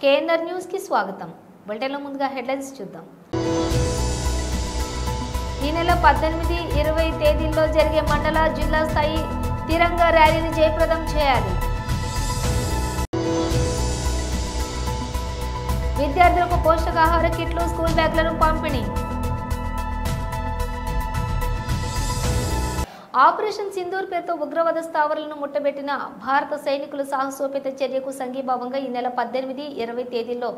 KNR news కి స్వాగతం. బులెటిన్లో ముందుగా హెడ్లైన్స్ చూద్దాం. ఈ నెల 18, 20 తేదీల్లో జరిగే మండల జిల్లా స్థాయి తిరంగా ర్యాలీని జయప్రదం చేయాలి. విద్యార్థులకు పోషకాహార కిట్లు, స్కూల్ బ్యాగ్లను పంపిణీ. ఆపరేషన్ సింధూర్ పేరుతో ఉగ్రవాద స్థావరాలను ముట్టబెట్టిన భారత సైనికుల సాహసోపేత చర్యకు సంఘీభావంగా ఈ నెల 18, 20 తేదీల్లో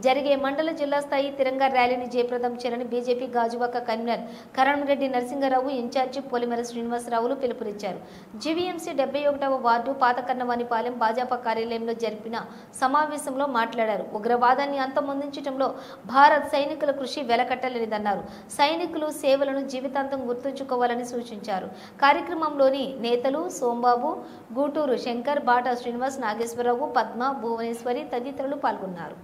జరిగే మండల జిల్లా స్థాయి తిరంగా ర్యాలీని జయప్రదం చేయాలని BJP Gajuwaka convener Karanamreddy Narasingarao, incharge Polimera శ్రీనివాసరావులు పిలుపునిచ్చారు. జీవీఎంసీ 71వ వార్డు పాతకన్నవానిపాలెం భాజపా కార్యాలయంలో జరిపిన సమావేశంలో మాట్లాడారు. ఉగ్రవాదాన్ని అంతమొందించడంలో భారత్ సైనికుల కృషి వెలకట్టలేనిదన్నారు. సైనికులు సేవలను జీవితాంతం గుర్తుంచుకోవాలని సూచించారు. కార్యక్రమంలోని నేతలు సోంబాబు, గూటూరు శంకర్, బాటా శ్రీనివాస్, నాగేశ్వరరావు, పద్మ, భువనేశ్వరి తదితరులు పాల్గొన్నారు.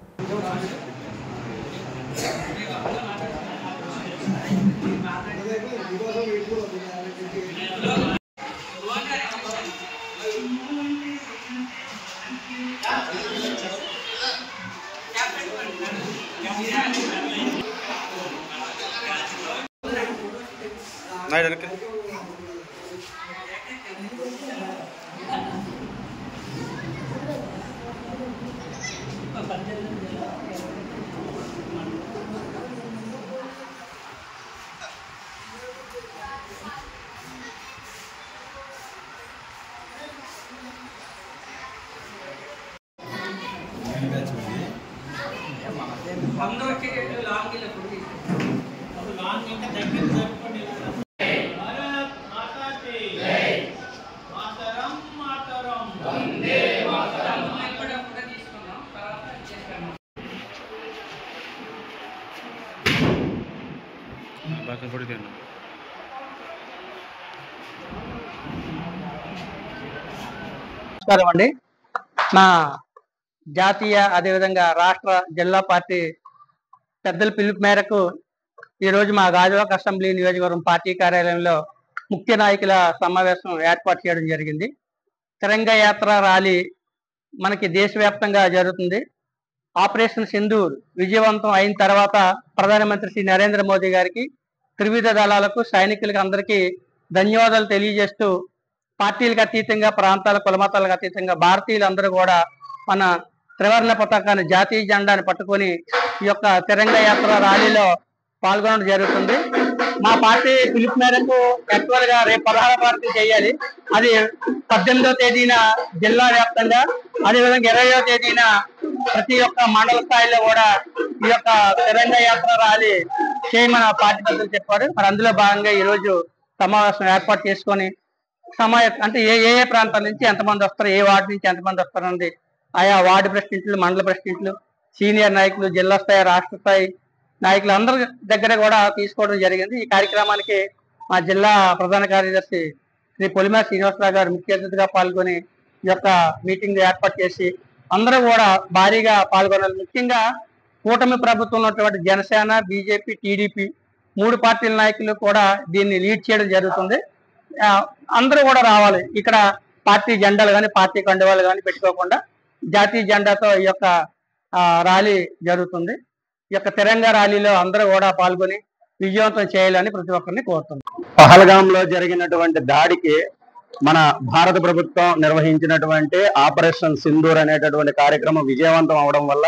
నమస్కారం అండి. మా జాతీయ అదేవిధంగా రాష్ట్ర జిల్లా పార్టీ పెద్దల పిలుపు మేరకు ఈరోజు మా గాజువాక అసెంబ్లీ నియోజకవర్గం పార్టీ కార్యాలయంలో ముఖ్య నాయకుల సమావేశం ఏర్పాటు చేయడం జరిగింది. తిరంగా యాత్ర ర్యాలీ మనకి దేశవ్యాప్తంగా జరుగుతుంది. ఆపరేషన్ సింధూర్ విజయవంతం అయిన తర్వాత ప్రధానమంత్రి శ్రీ నరేంద్ర మోదీ గారికి, త్రివిధ దళాలకు, సైనికులకు అందరికీ ధన్యవాదాలు తెలియజేస్తూ పార్టీలకు అతీతంగా, ప్రాంతాల కులమతాలకు అతీతంగా భారతీయులందరూ కూడా మన త్రివర్ణ పతాకాన్ని, జాతీయ జెండాని పట్టుకొని ఈ యొక్క తిరంగా యాత్ర ర్యాలీలో పాల్గొనడం జరుగుతుంది. మా పార్టీ పిలుపు మేరకు యాక్చువల్ గా రేపు ప్రధాన పార్టీ చేయాలి. అది 18వ తేదీన జిల్లా వ్యాప్తంగా, అదేవిధంగా 20వ తేదీన ప్రతి ఒక్క మండల స్థాయిలో కూడా ఈ యొక్క తిరంగా యాత్ర ర్యాలీ చేయమని పార్టీ పెద్దలు చెప్పారు. మరి అందులో భాగంగా ఈ రోజు సమావేశం ఏర్పాటు చేసుకొని అంటే ఏ ప్రాంతాల నుంచి ఎంతమంది వస్తారు, ఏ వార్డు నుంచి ఎంతమంది వస్తారు అన్నది ఆయా వార్డు ప్రెసిడెంట్లు, మండల ప్రెసిడెంట్లు, సీనియర్ నాయకులు, జిల్లా స్థాయి, రాష్ట్ర స్థాయి నాయకులు అందరి దగ్గర కూడా తీసుకోవడం జరిగింది. ఈ కార్యక్రమానికి మా జిల్లా ప్రధాన కార్యదర్శి శ్రీ పోలిమేర శ్రీనివాసరావు గారు ముఖ్య అతిథిగా పాల్గొని ఈ యొక్క మీటింగ్ ఏర్పాటు చేసి అందరూ కూడా భారీగా పాల్గొనాలి. ముఖ్యంగా కూటమి ప్రభుత్వం ఉన్నటువంటి జనసేన, బీజేపీ, టీడీపీ 3 పార్టీల నాయకులు కూడా దీన్ని లీడ్ చేయడం జరుగుతుంది. అందరూ కూడా రావాలి. ఇక్కడ పార్టీ జెండాలు కానీ, పార్టీ కండువాలు కానీ పెట్టుకోకుండా జాతీయ జెండాతో ఈ యొక్క ర్యాలీ జరుగుతుంది. ఈ యొక్క తిరంగా ర్యాలీలో అందరూ కూడా పాల్గొని విజయవంతం చేయాలని ప్రతి ఒక్కరిని కోరుతున్నాం. పహల్గాంలో జరిగినటువంటి దాడికి మన భారత ప్రభుత్వం నిర్వహించినటువంటి ఆపరేషన్ సింధూర్ అనేటటువంటి కార్యక్రమం విజయవంతం అవడం వల్ల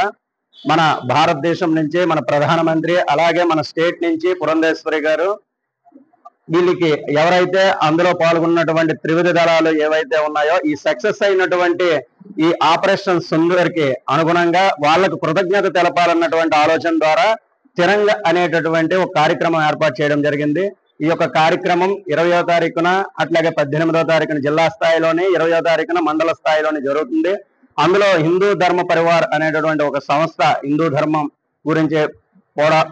మన భారతదేశం నుంచి మన ప్రధానమంత్రి, అలాగే మన స్టేట్ నుంచి పురంధేశ్వరి గారు, వీళ్ళకి ఎవరైతే అందులో పాల్గొన్నటువంటి త్రివిధ దళాలు ఏవైతే ఉన్నాయో ఈ సక్సెస్ అయినటువంటి ఈ ఆపరేషన్ సింధూర్ కి అనుగుణంగా వాళ్లకు కృతజ్ఞత తెలపాలన్నటువంటి ఆలోచన ద్వారా తిరంగా అనేటటువంటి ఒక కార్యక్రమం ఏర్పాటు చేయడం జరిగింది. ఈ యొక్క కార్యక్రమం 20వ తారీఖున, అట్లాగే 18వ తారీఖున జిల్లా స్థాయిలోని, 20వ తారీఖున మండల స్థాయిలోని జరుగుతుంది. అందులో హిందూ ధర్మ పరివార్ అనేటటువంటి ఒక సంస్థ, హిందూ ధర్మం గురించి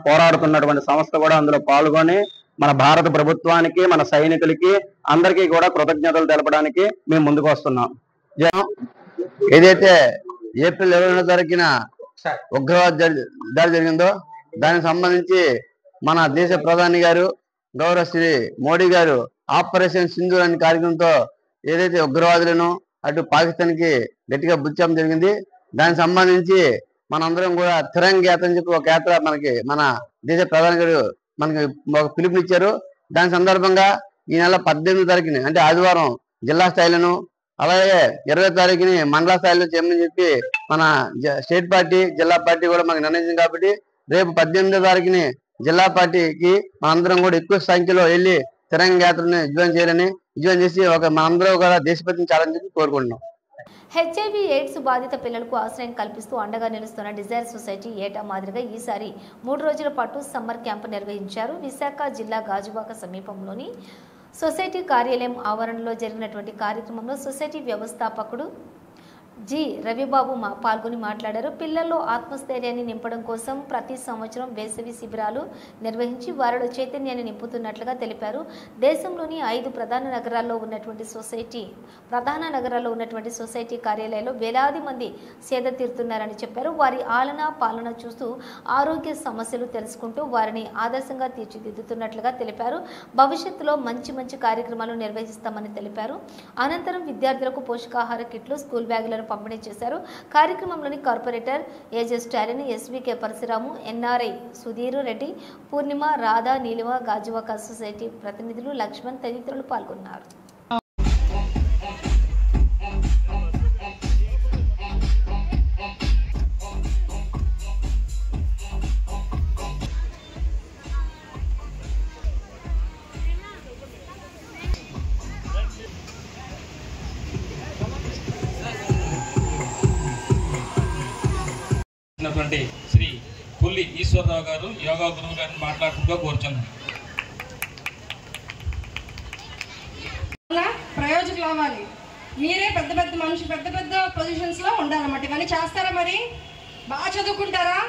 పోరాడుతున్నటువంటి సంస్థ కూడా అందులో పాల్గొని మన భారత ప్రభుత్వానికి, మన సైనికులకి అందరికీ కూడా కృతజ్ఞతలు తెలపడానికి మేము ముందుకు వస్తున్నాం. ఏదైతే ఏప్రిల్ 20వ తారీఖున ఉగ్రవాద దాడి జరిగిందో దానికి సంబంధించి మన దేశ ప్రధాని గారు, గౌరవ శ్రీ మోడీ గారు ఆపరేషన్ సింధూర్ అనే కార్యక్రమంతో ఏదైతే ఉగ్రవాదులను అటు పాకిస్తాన్ కి గట్టిగా బుచ్చాం జరిగింది. దానికి సంబంధించి మనందరం కూడా తిరంగ యాత్ర అని చెప్పి ఒక యాత్ర మనకి మన దేశ ప్రధాని గారు మనకి ఒక పిలుపునిచ్చారు. దాని సందర్భంగా ఈ నెల 18వ తారీఖుని అంటే ఆదివారం జిల్లా స్థాయిలోను, అలాగే 20వ తారీఖుని మండల స్థాయిలో చేయమని చెప్పి మన స్టేట్ పార్టీ జిల్లా పార్టీ కూడా మనకు నిర్ణయించింది. కాబట్టి రేపు 18వ తారీఖుని జిల్లా పార్టీకి మనందరం కూడా ఎక్కువ సంఖ్యలో వెళ్ళి తిరంగ యాత్రని విజయం చేసి మనందరూ కూడా దేశభక్తిని చాలని చెప్పి కోరుకుంటున్నాం. హెచ్ఐవి ఎయిడ్స్ బాధిత పిల్లలకు ఆశ్రయం కల్పిస్తూ అండగా నిలుస్తున్న డిజైర్ సొసైటీ ఏటా మాదిరిగా ఈసారి 3 రోజుల పాటు సమ్మర్ క్యాంపు నిర్వహించారు. విశాఖ జిల్లా గాజువాక సమీపంలోని సొసైటీ కార్యాలయం ఆవరణలో జరిగినటువంటి కార్యక్రమంలో సొసైటీ వ్యవస్థాపకుడు జి రవిబాబు పాల్గొని మాట్లాడారు. పిల్లల్లో ఆత్మస్థైర్యాన్ని నింపడం కోసం ప్రతి సంవత్సరం వేసవి శిబిరాలు నిర్వహించి వారిలో చైతన్యాన్ని నింపుతున్నట్లుగా తెలిపారు. దేశంలోని 5 ప్రధాన నగరాల్లో ఉన్నటువంటి సొసైటీ కార్యాలయాల్లో వేలాది మంది సేద తీరుతున్నారని చెప్పారు. వారి పాలన చూస్తూ ఆరోగ్య సమస్యలు తెలుసుకుంటూ వారిని ఆదర్శంగా తీర్చిదిద్దుతున్నట్లుగా తెలిపారు. భవిష్యత్తులో మంచి కార్యక్రమాలు నిర్వహిస్తామని తెలిపారు. అనంతరం విద్యార్థులకు పోషకాహార కిట్లు, స్కూల్ బ్యాగులను పంపిణీ చేశారు. కార్యక్రమంలోని కార్పొరేటర్ ఏజెస్ Stalin, SVK Parasuramu, NRI Sudhir Reddy, Purnima, Radha, Neelima, Gajuwaka society ప్రతినిధులు, లక్ష్మణ్ తదితరులు పాల్గొన్నారు. శ్రీ పుల్లి ఈశ్వరరావు గారు యోగా గురువు గారిని మాట్లాడుతూ కోరుచున్నాను. ప్రయోజకులు అవ్వాలి. మీరే పెద్ద పొజిషన్స్ లో ఉండాలన్నమాట. ఇవన్నీ చేస్తారా? మరి బాగా చదువుకుంటారా?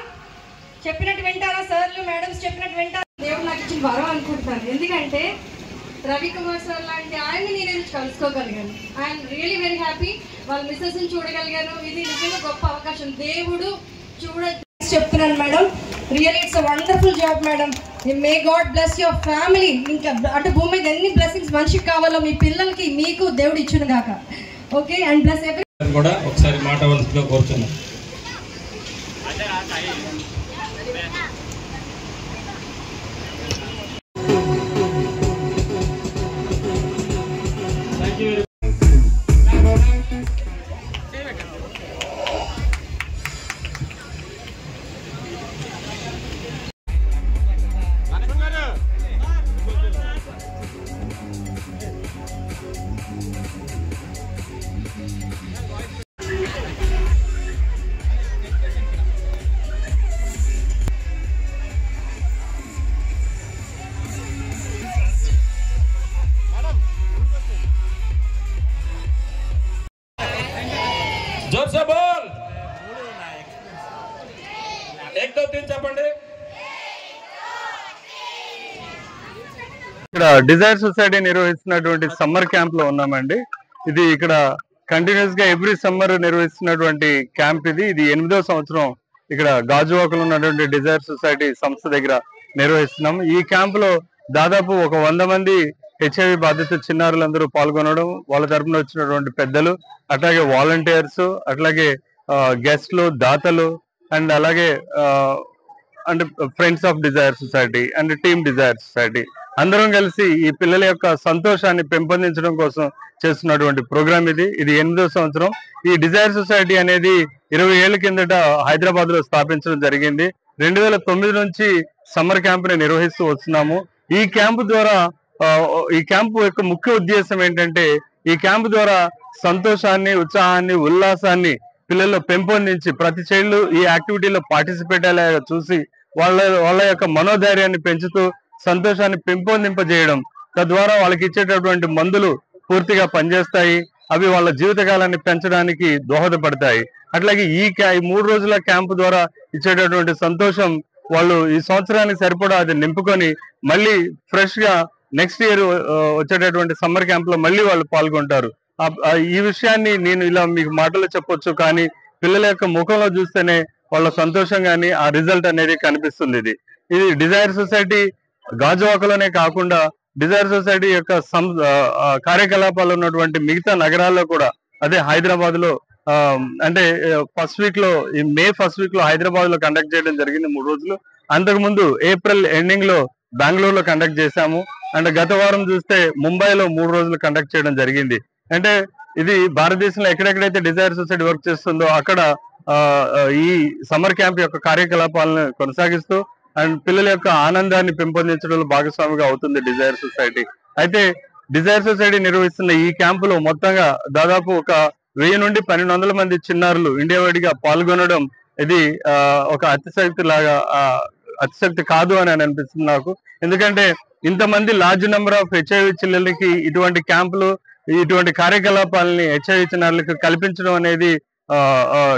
చెప్పినట్టు వింటారా? సార్లు మేడమ్స్ చెప్పినట్టు వింటారా? దేవుడు నాకు ఇచ్చిన వరం అనుకుంటున్నాను. ఎందుకంటే రవికుమార్ సార్ లాంటి ఆయన్ని నేను కలుసుకోగలిగాను. I'm really very happy. వాళ్ళ మిస్సెస్ని చూడగలిగాను. ఇది నిజంగా గొప్ప అవకాశం. దేవుడు చెప్తున్నాను madam. Really it's a wonderful job madam. May God bless your family. ఇంకా అటు భూమి మీద ఎన్ని బ్లెస్సింగ్స్ మనిషికి కావాలో మీ పిల్లలకి మీకు దేవుడు ఇచ్చును గాక. ఓకే, అండ్ బ్లెస్ ఎవరీ కూడా ఒకసారి మాట్లాడవలసిందిగా కోరుతున్నాను. जोर से बोल, 1 2 3 చెప్పండి. ఇక్కడ డిజైర్ సొసైటీ నిర్వహిస్తున్నటువంటి సమ్మర్ క్యాంప్ లో ఉన్నామండి. ఇది ఇక్కడ కంటిన్యూస్ గా ఎవ్రీ సమ్మర్ నిర్వహిస్తున్నటువంటి క్యాంప్. ఇది 8వ సంవత్సరం ఇక్కడ గాజువాకలో ఉన్నటువంటి డిజైర్ సొసైటీ సంస్థ దగ్గర నిర్వహిస్తున్నాం. ఈ క్యాంప్ లో దాదాపు 100 మంది హెచ్ఐవి బాధిత చిన్నారులందరూ పాల్గొనడం, వాళ్ళ తరపున వచ్చినటువంటి పెద్దలు, అట్లాగే వాలంటీర్స్, అట్లాగే గెస్ట్లు, దాతలు, అండ్ అలాగే and friends of Desire Society and team Desire Society అందరం కలిసి ఈ పిల్లల యొక్క సంతోషాన్ని పెంపొందించడం కోసం చేస్తున్నటువంటి ప్రోగ్రామ్ ఇది. 8వ సంవత్సరం. ఈ డిజైర్ సొసైటీ అనేది 20 ఏళ్ల కిందట హైదరాబాద్ లో స్థాపించడం జరిగింది. 2009 నుంచి సమ్మర్ క్యాంప్ ని నిర్వహిస్తూ వస్తున్నాము. ఈ క్యాంపు ద్వారా ఈ క్యాంపు యొక్క ముఖ్య ఉద్దేశం ఏంటంటే, ఈ క్యాంపు ద్వారా సంతోషాన్ని, ఉత్సాహాన్ని, ఉల్లాసాన్ని పిల్లల్లో పెంపొందించి ప్రతి చైల్డ్ ఈ యాక్టివిటీలో పార్టిసిపేట్ అయ్యేలాగా చూసి వాళ్ళ యొక్క మనోధైర్యాన్ని పెంచుతూ సంతోషాన్ని పెంపొందింపజేయడం, తద్వారా వాళ్ళకి ఇచ్చేటటువంటి మందులు పూర్తిగా పనిచేస్తాయి. అవి వాళ్ళ జీవితకాలాన్ని పెంచడానికి దోహదపడతాయి. అట్లాగే ఈ 3 రోజుల క్యాంపు ద్వారా ఇచ్చేటటువంటి సంతోషం వాళ్ళు ఈ సంవత్సరానికి సరిపడా అది నింపుకొని మళ్ళీ ఫ్రెష్ గా నెక్స్ట్ ఇయర్ వచ్చేటటువంటి సమ్మర్ క్యాంప్ లో మళ్ళీ వాళ్ళు పాల్గొంటారు. ఈ విషయాన్ని నేను ఇలా మీకు మాటలో చెప్పొచ్చు, కానీ పిల్లల యొక్క ముఖంలో చూస్తేనే వాళ్ళ సంతోషం కానీ ఆ రిజల్ట్ అనేది కనిపిస్తుంది. ఇది డిజైర్ సొసైటీ గాజువాకలోనే కాకుండా డిజైర్ సొసైటీ యొక్క కార్యకలాపాలు ఉన్నటువంటి మిగతా నగరాల్లో కూడా, అదే హైదరాబాద్ లో, అంటే ఫస్ట్ వీక్ లో మే ఫస్ట్ వీక్ లో హైదరాబాద్ లో కండక్ట్ చేయడం జరిగింది 3 రోజులు. అంతకుముందు ఏప్రిల్ ఎండింగ్ లో బెంగళూరులో కండక్ట్ చేశాము. అండ్ గత వారం చూస్తే ముంబైలో 3 రోజులు కండక్ట్ చేయడం జరిగింది. అంటే ఇది భారతదేశంలో ఎక్కడెక్కడైతే డిజైర్ సొసైటీ వర్క్ చేస్తుందో అక్కడ ఈ సమ్మర్ క్యాంప్ యొక్క కార్యకలాపాలను కొనసాగిస్తూ అండ్ పిల్లల యొక్క ఆనందాన్ని పెంపొందించడంలో భాగస్వామిగా అవుతుంది డిజైర్ సొసైటీ. అయితే డిజైర్ సొసైటీ నిర్వహిస్తున్న ఈ క్యాంపులో మొత్తంగా దాదాపు ఒక 1000 నుండి 1200 మంది చిన్నారులు ఇండియా వైడ్గా పాల్గొనడం ఇది ఒక అతిశక్తి కాదు అని అనిపిస్తుంది నాకు. ఎందుకంటే ఇంతమంది లార్జ్ నెంబర్ ఆఫ్ హెచ్ఐవి చిల్లలకి ఇటువంటి క్యాంపులు ఇటువంటి కార్యకలాపాలని హెచ్ఐవి చిన్నారులకు కల్పించడం అనేది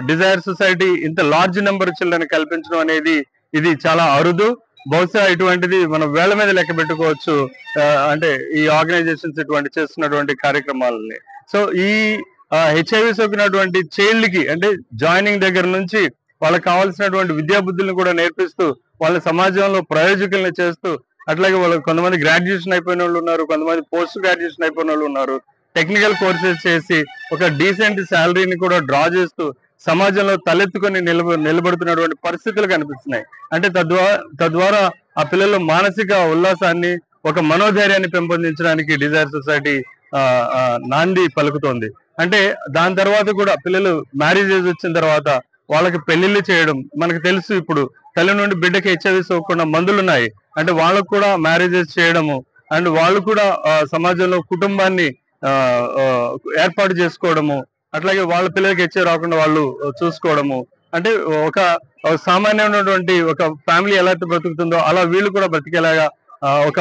డిజైర్ సొసైటీ ఇంత లార్జ్ నెంబర్ చిల్డ్రన్ కల్పించడం అనేది ఇది చాలా అరుదు. బహుశా ఇటువంటిది మనం వేళ్ల మీద లెక్క పెట్టుకోవచ్చు. అంటే ఈ ఆర్గనైజేషన్స్ ఇటువంటి చేస్తున్నటువంటి కార్యక్రమాలని. సో ఈ హెచ్ఐవి సోకినటువంటి చైల్డ్ కి అంటే జాయినింగ్ దగ్గర నుంచి వాళ్ళకి కావాల్సినటువంటి విద్యాబుద్ధులను కూడా నేర్పిస్తూ వాళ్ళ సమాజంలో ప్రయోజకులను చేస్తూ అట్లాగే వాళ్ళకి కొంతమంది గ్రాడ్యుయేషన్ అయిపోయిన వాళ్ళు ఉన్నారు, కొంతమంది పోస్ట్ గ్రాడ్యుయేషన్ అయిపోయిన వాళ్ళు ఉన్నారు. టెక్నికల్ కోర్సెస్ చేసి ఒక డీసెంట్ శాలరీని కూడా డ్రా చేస్తూ సమాజంలో తలెత్తుకొని నిలబడుతున్నటువంటి పరిస్థితులు కనిపిస్తున్నాయి. అంటే తద్వారా ఆ పిల్లల మానసిక ఉల్లాసాన్ని ఒక మనోధైర్యాన్ని పెంపొందించడానికి డిజైర్ సొసైటీ నాంది పలుకుతోంది. అంటే దాని తర్వాత కూడా పిల్లలు మ్యారేజ్ ఏజ్ వచ్చిన తర్వాత వాళ్ళకి పెళ్లిళ్ళు చేయడం మనకు తెలుసు. ఇప్పుడు తల్లి నుండి బిడ్డకి హెచ్ఐవి సోకకుండా మందులు ఉన్నాయి. అంటే వాళ్ళకు కూడా మ్యారేజెస్ చేయడము అండ్ వాళ్ళు కూడా సమాజంలో కుటుంబాన్ని ఏర్పాటు చేసుకోవడము అట్లాగే వాళ్ళ పిల్లలకి హెచ్ఐవి రాకుండా వాళ్ళు చూసుకోవడము. అంటే ఒక సామాన్యమైనటువంటి ఒక ఫ్యామిలీ ఎలా బ్రతుకుతుందో అలా వీళ్ళు కూడా బ్రతికేలాగా ఒక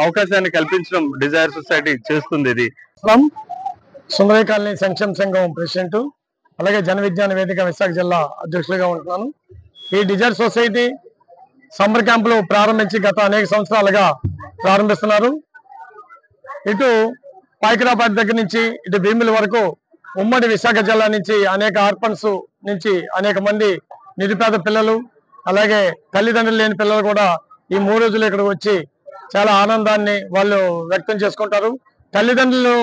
అవకాశాన్ని కల్పించడం డిజైర్ సొసైటీ చేస్తుంది. ఇది సుందరయ్య కాలనీ సంక్షేమ సంఘం ప్రెసిడెంట్, అలాగే జన విజ్ఞాన వేదిక విశాఖ జిల్లా అధ్యక్షులుగా ఉంటున్నాను. ఈ డిజైర్ సొసైటీ సమ్మర్ క్యాంపులు ప్రారంభించి గత అనేక సంవత్సరాలుగా ప్రారంభిస్తున్నారు. ఇటు పాయకరాబాద్ దగ్గర నుంచి ఇటు భీముల వరకు ఉమ్మడి విశాఖ జిల్లా నుంచి అనేక ఆర్ఫన్స్ నుంచి అనేక మంది నిరుపేద పిల్లలు అలాగే తల్లిదండ్రులు లేని పిల్లలు కూడా ఈ 3 రోజులు ఇక్కడికి వచ్చి చాలా ఆనందాన్ని వాళ్ళు వ్యక్తం చేసుకుంటారు. తల్లిదండ్రులు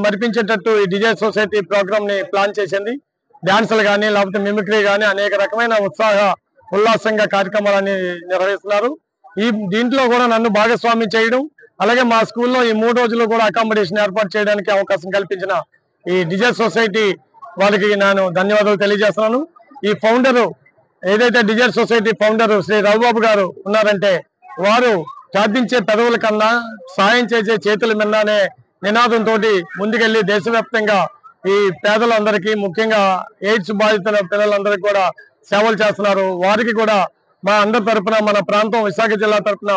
మరిపించేటట్టు ఈ డిజైర్ సొసైటీ ప్రోగ్రామ్ ని ప్లాన్ చేసింది. డాన్సులు కానీ లేకపోతే మిమిక్రీ కానీ అనేక రకమైన ఉల్లాసంగా కార్యక్రమాలని నిర్వహిస్తున్నారు. దీంట్లో కూడా నన్ను భాగస్వామ్యం చేయడం అలాగే మా స్కూల్లో ఈ 3 రోజులు కూడా అకామిడేషన్ ఏర్పాటు చేయడానికి అవకాశం కల్పించిన ఈ డిజైర్ సొసైటీ వాళ్ళకి నేను ధన్యవాదాలు తెలియజేస్తున్నాను. ఈ ఫౌండరు ఏదైతే Desire Society founder Shri Ravibabu గారు ఉన్నారంటే వారు ప్రార్థించే పెదవుల కన్నా సాయం చేసే చేతుల మీద అనే నినాదంతో ముందుకెళ్లి దేశవ్యాప్తంగా ఈ పేదలందరికీ ముఖ్యంగా ఎయిడ్స్ బాధితుల పిల్లలందరికీ కూడా సేవలు చేస్తున్నారు. వారికి కూడా మా అందరి తరఫున మన ప్రాంతం విశాఖ జిల్లా తరఫున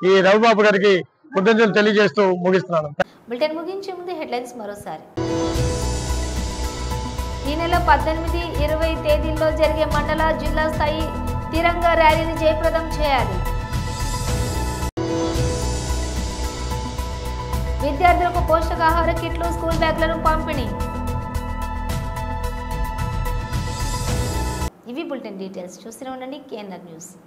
ఈ రవిబాబు గారికి కృతజ్ఞతలు తెలియజేస్తూ ముగిస్తున్నాను. బులెటిన్ ముగించే ముందు హెడ్లైన్స్ మరోసారి. ఈ నెల 18, 20 తేదీల్లో జరిగే మండల జిల్లా స్థాయి తిరంగా ర్యాలీని జయప్రదం చేయాలి. విద్యార్థులకు పోషకాహార కిట్లు, స్కూల్ బ్యాగ్లను పంపిణీ. ఇవి బులెటిన్ డీటెయిల్స్. చూస్తూనే ఉండండి కేఎన్ఆర్ న్యూస్.